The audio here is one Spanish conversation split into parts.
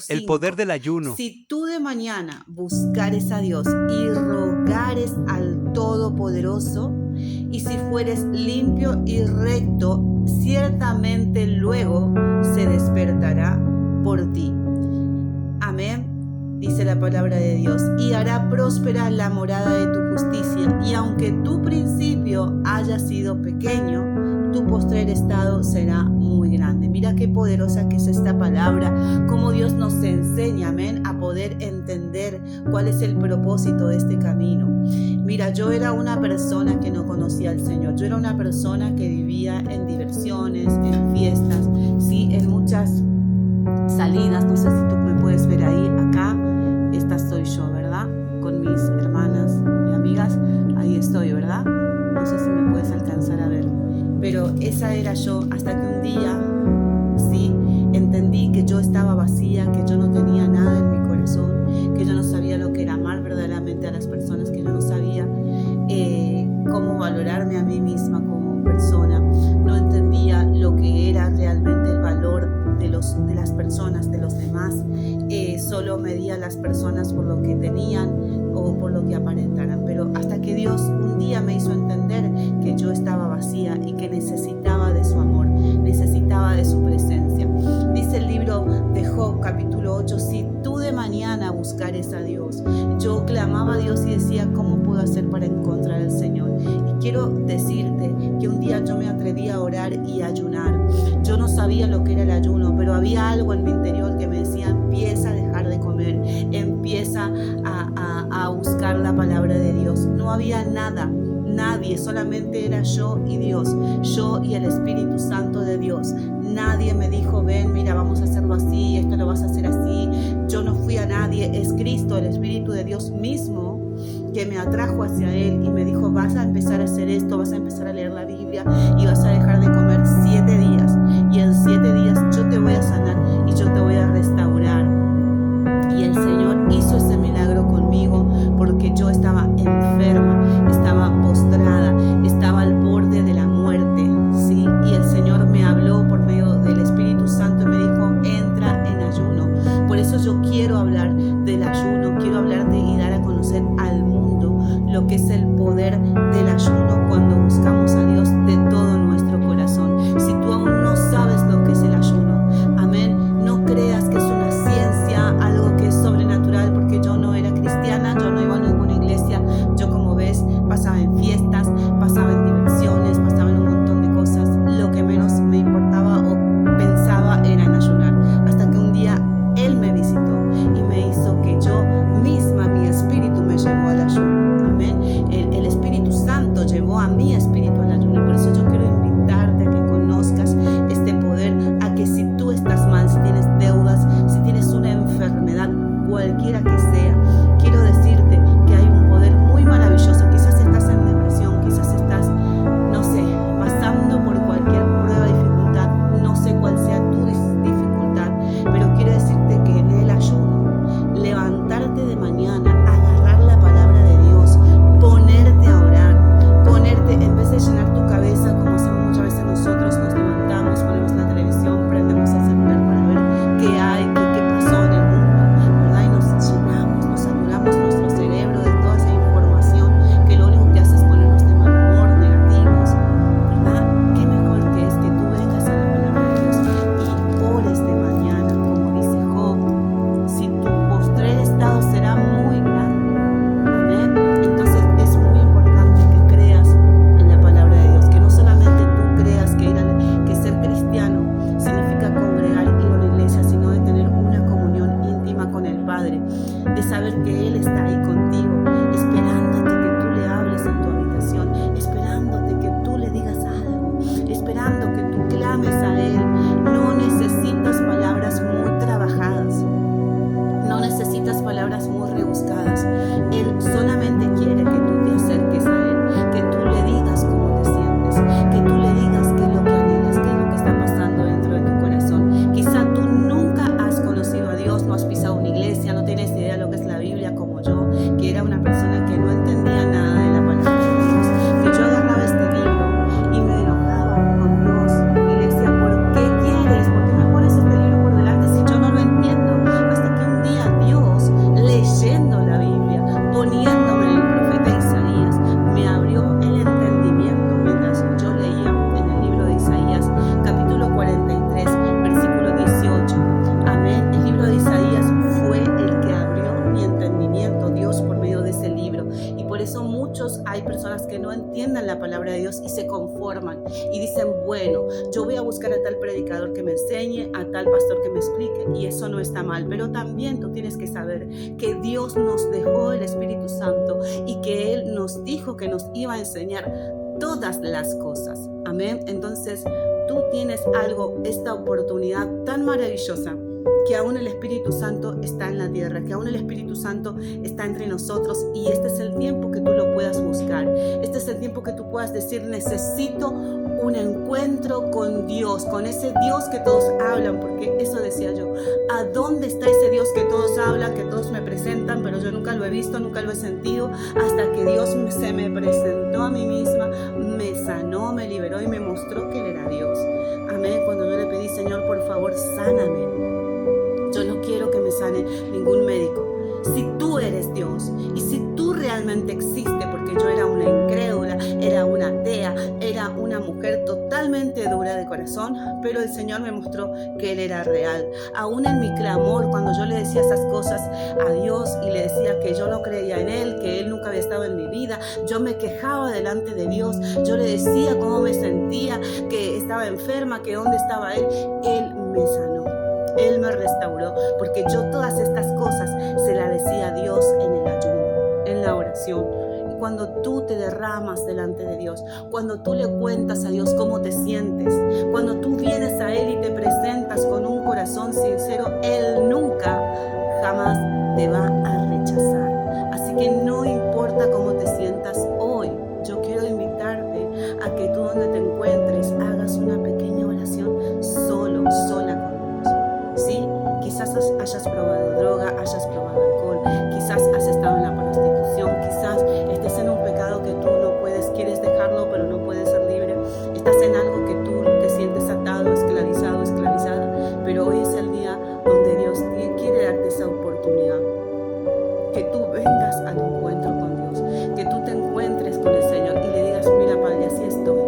El poder del ayuno. Si tú de mañana buscares a Dios y rogares al Todopoderoso, y si fueres limpio y recto, ciertamente luego se despertará por ti. Amén, dice la palabra de Dios, y hará próspera la morada de tu justicia, y aunque tu principio haya sido pequeño, tu postrer estado será muy grande. Mira qué poderosa que es esta palabra, cómo Dios nos enseña, amén, a poder entender cuál es el propósito de este camino. Mira, yo era una persona que no conocía al Señor, yo era una persona que vivía en diversiones, en fiestas, sí, en muchas salidas. No sé si tú me puedes ver ahí, acá, esta soy yo, ¿verdad? Con mis hermanas y amigas, ahí estoy, ¿verdad? No sé si me puedes alcanzar a ver. Pero esa era yo, hasta que un día, sí, entendí que yo estaba vacía, que yo no tenía nada en mi corazón, que yo no sabía lo que era amar verdaderamente a las personas, que yo no sabía cómo valorarme a mí misma como persona, no entendía lo que era realmente el valor de las personas, de los demás, solo medía a las personas por lo que tenían o por lo que aparentaran. Pero hasta que Dios un día me hizo entender que yo estaba vacía y que necesitaba de su amor, necesitaba de su presencia. Dice el libro de Job, capítulo 8, si tú de mañana buscares a Dios. Yo clamaba a Dios y decía, ¿cómo puedo hacer para encontrar al Señor? Y quiero decirte que un día yo me atreví a orar y a ayunar. Yo no sabía lo que era el ayuno, pero había algo en mi interior que me decía, empieza a dejar de comer, empieza a buscar la palabra de Dios. No había nada, nadie, solamente era yo y Dios, yo y el Espíritu Santo de Dios. Nadie me dijo, ven, mira, vamos a hacerlo así, esto lo vas a hacer así. Yo no fui a nadie, es Cristo, el Espíritu de Dios mismo, que me atrajo hacia Él y me dijo, vas a empezar a hacer esto, vas a empezar a leer la Biblia y vas a dejar de comer 7 días. Y en 7 días yo te voy a sanar y yo te voy a restaurar. Y el Señor hizo ese milagro conmigo porque yo estaba enferma, estaba postrada, estaba al borde de la muerte, ¿sí? Y el Señor me habló por medio del Espíritu Santo y me dijo, entra en ayuno. Por eso yo quiero hablar del ayuno, quiero hablarte y dar a conocer al mundo lo que es el poder del ayuno cuando buscamos a Dios de todo nuestro corazón. Si tú aún no sabes lo que es el ayuno, amén, no creas que es una ciencia, algo que es sobrenatural, porque yo no era cristiana, yo no iba a ninguna iglesia. Yo, como ves, pasaba en fiestas, pasaba en diversiones, pasaba en un montón de cosas. Lo que menos me importaba o pensaba era en ayunar, hasta que un día Él me visitó y me hizo que yo misma, mi espíritu me llevó al ayuno. Amén. El Espíritu Santo llevó a mi espíritu al ayuno, y por eso yo quiero invitarte a que conozcas este poder, a que si tú estás mal, si tienes deudas, si tienes una enfermedad, cualquiera que sea, quiero decirte que hay un poder muy maravilloso. Quizás estás en depresión, quizás estás, no sé, pasando por cualquier prueba, dificultad, no sé cuál sea tu dificultad, pero quiero decirte que en el ayuno, levantarte de mañana, agarrar la palabra de Dios, ponerte a orar, ponerte, en vez de llenar tu cabeza como hacemos muchas veces nosotros, nos levantamos, ponemos la televisión, prendemos el celular para ver qué hay, qué pasó en el mundo, ¿verdad? Y nos llenamos, nos saturamos nuestro cerebro de toda esa información que lo único que hace es ponernos de mal humor, negativos, ¿verdad? Qué mejor que es que tú vengas a la palabra de Dios y ores de mañana, como dice Job, si tu postrer estado será muy grande. Amén. Entonces es muy importante que creas en la palabra de Dios, que no solamente tú creas que ser cristiano significa congregar, ir a la iglesia, sino de tener una comunión íntima con el Padre, de saber que Él está ahí contigo, esperándote que tú le hables en tu habitación, esperándote que tú le digas algo, esperando que tú clames a Él. No necesitas palabras muy trabajadas, no necesitas palabras muy rebuscadas. Él solamente quiere que tú te acerques a Él, que tú le digas cómo te sientes, que tú le digas qué es lo que anhelas, qué es lo que está pasando dentro de tu corazón. Quizá tú nunca has conocido a Dios, no has pisado una iglesia, no tienes idea de lo que es la Biblia como yo, Dios y se conforman y dicen, bueno, yo voy a buscar a tal predicador que me enseñe, a tal pastor que me explique, y eso no está mal. Pero también tú tienes que saber que Dios nos dejó el Espíritu Santo y que Él nos dijo que nos iba a enseñar todas las cosas. Amén. Entonces tú tienes esta oportunidad tan maravillosa, que aún el Espíritu Santo está en la tierra, que aún el Espíritu Santo está entre nosotros, y este es el tiempo que tú lo puedas buscar. Este es el tiempo que tú puedas decir, necesito un encuentro con Dios, con ese Dios que todos hablan, porque eso decía yo, ¿a dónde está ese Dios que todos hablan, que todos me presentan, pero yo nunca lo he visto, nunca lo he sentido, hasta que Dios se me presentó a mí misma, me sanó, me liberó y me mostró que Él era Dios? Amén. Cuando yo le pedí, Señor, por favor, sáname. Yo no quiero que me sane ningún médico. Si tú eres Dios y si tú realmente existes, porque yo era una incrédula, era una atea, era una mujer totalmente dura de corazón, pero el Señor me mostró que Él era real. Aún en mi clamor, cuando yo le decía esas cosas a Dios y le decía que yo no creía en Él, que Él nunca había estado en mi vida, yo me quejaba delante de Dios, yo le decía cómo me sentía, que estaba enferma, que dónde estaba Él. Él me sanó. Él me restauró, porque yo todas estas cosas se las decía a Dios en el ayuno, en la oración. Y cuando tú te derramas delante de Dios, cuando tú le cuentas a Dios cómo te sientes, cuando tú vienes a Él y te presentas con un corazón sincero, Él nunca, jamás te va a rechazar. Así que no importa cómo te sientas hoy, yo quiero invitarte a que tú donde te encuentres hagas una pequeña oración sola con Dios. Sí, quizás hayas probado droga, hayas probado alcohol, quizás has estado en la prostitución, quizás estés en un pecado que tú no puedes, quieres dejarlo pero no puedes ser libre, estás en algo que tú te sientes atado, esclavizado, esclavizada, pero hoy es el día donde Dios quiere darte esa oportunidad, que tú vengas a tu encuentro con Dios, que tú te encuentres con el Señor y le digas, mira Padre, así estoy,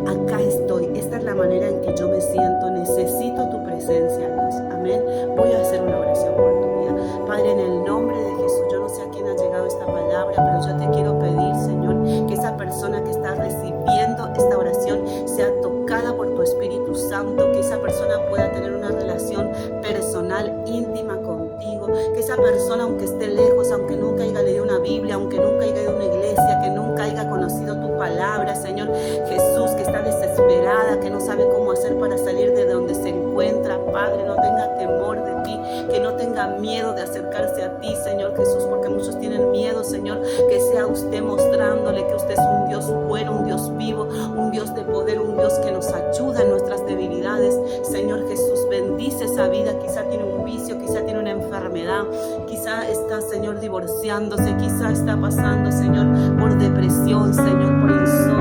acá estoy, esta es la manera en que yo me siento, necesito tu presencia, Dios. Amén. Voy a hacer una oración por tu vida. Padre, en el nombre de Jesús, yo no sé a quién ha llegado esta palabra, pero yo te quiero pedir, Señor, que esa persona que está recibiendo esta oración sea tocada por tu Espíritu Santo, que esa persona pueda tener una relación personal, íntima contigo, que esa persona, aunque esté lejos, aunque nunca haya leído una Biblia, aunque nunca haya ido a una iglesia, que nunca haya conocido tu palabra, Señor Jesús, que está desesperada, que no sabe cómo hacer para salir de donde se encuentra, Padre, no tenga temor de ti, que no tenga miedo de acercarse a ti, Señor Jesús, porque muchos tienen miedo, Señor, que sea usted mostrándole que usted es un Dios bueno, un Dios vivo, un Dios de poder, un Dios que nos ayuda en nuestras debilidades. Señor Jesús, bendice esa vida, quizá tiene un vicio, quizá tiene una enfermedad, quizá está, Señor, divorciándose, quizá está pasando, Señor, por depresión, Señor, por insomnio.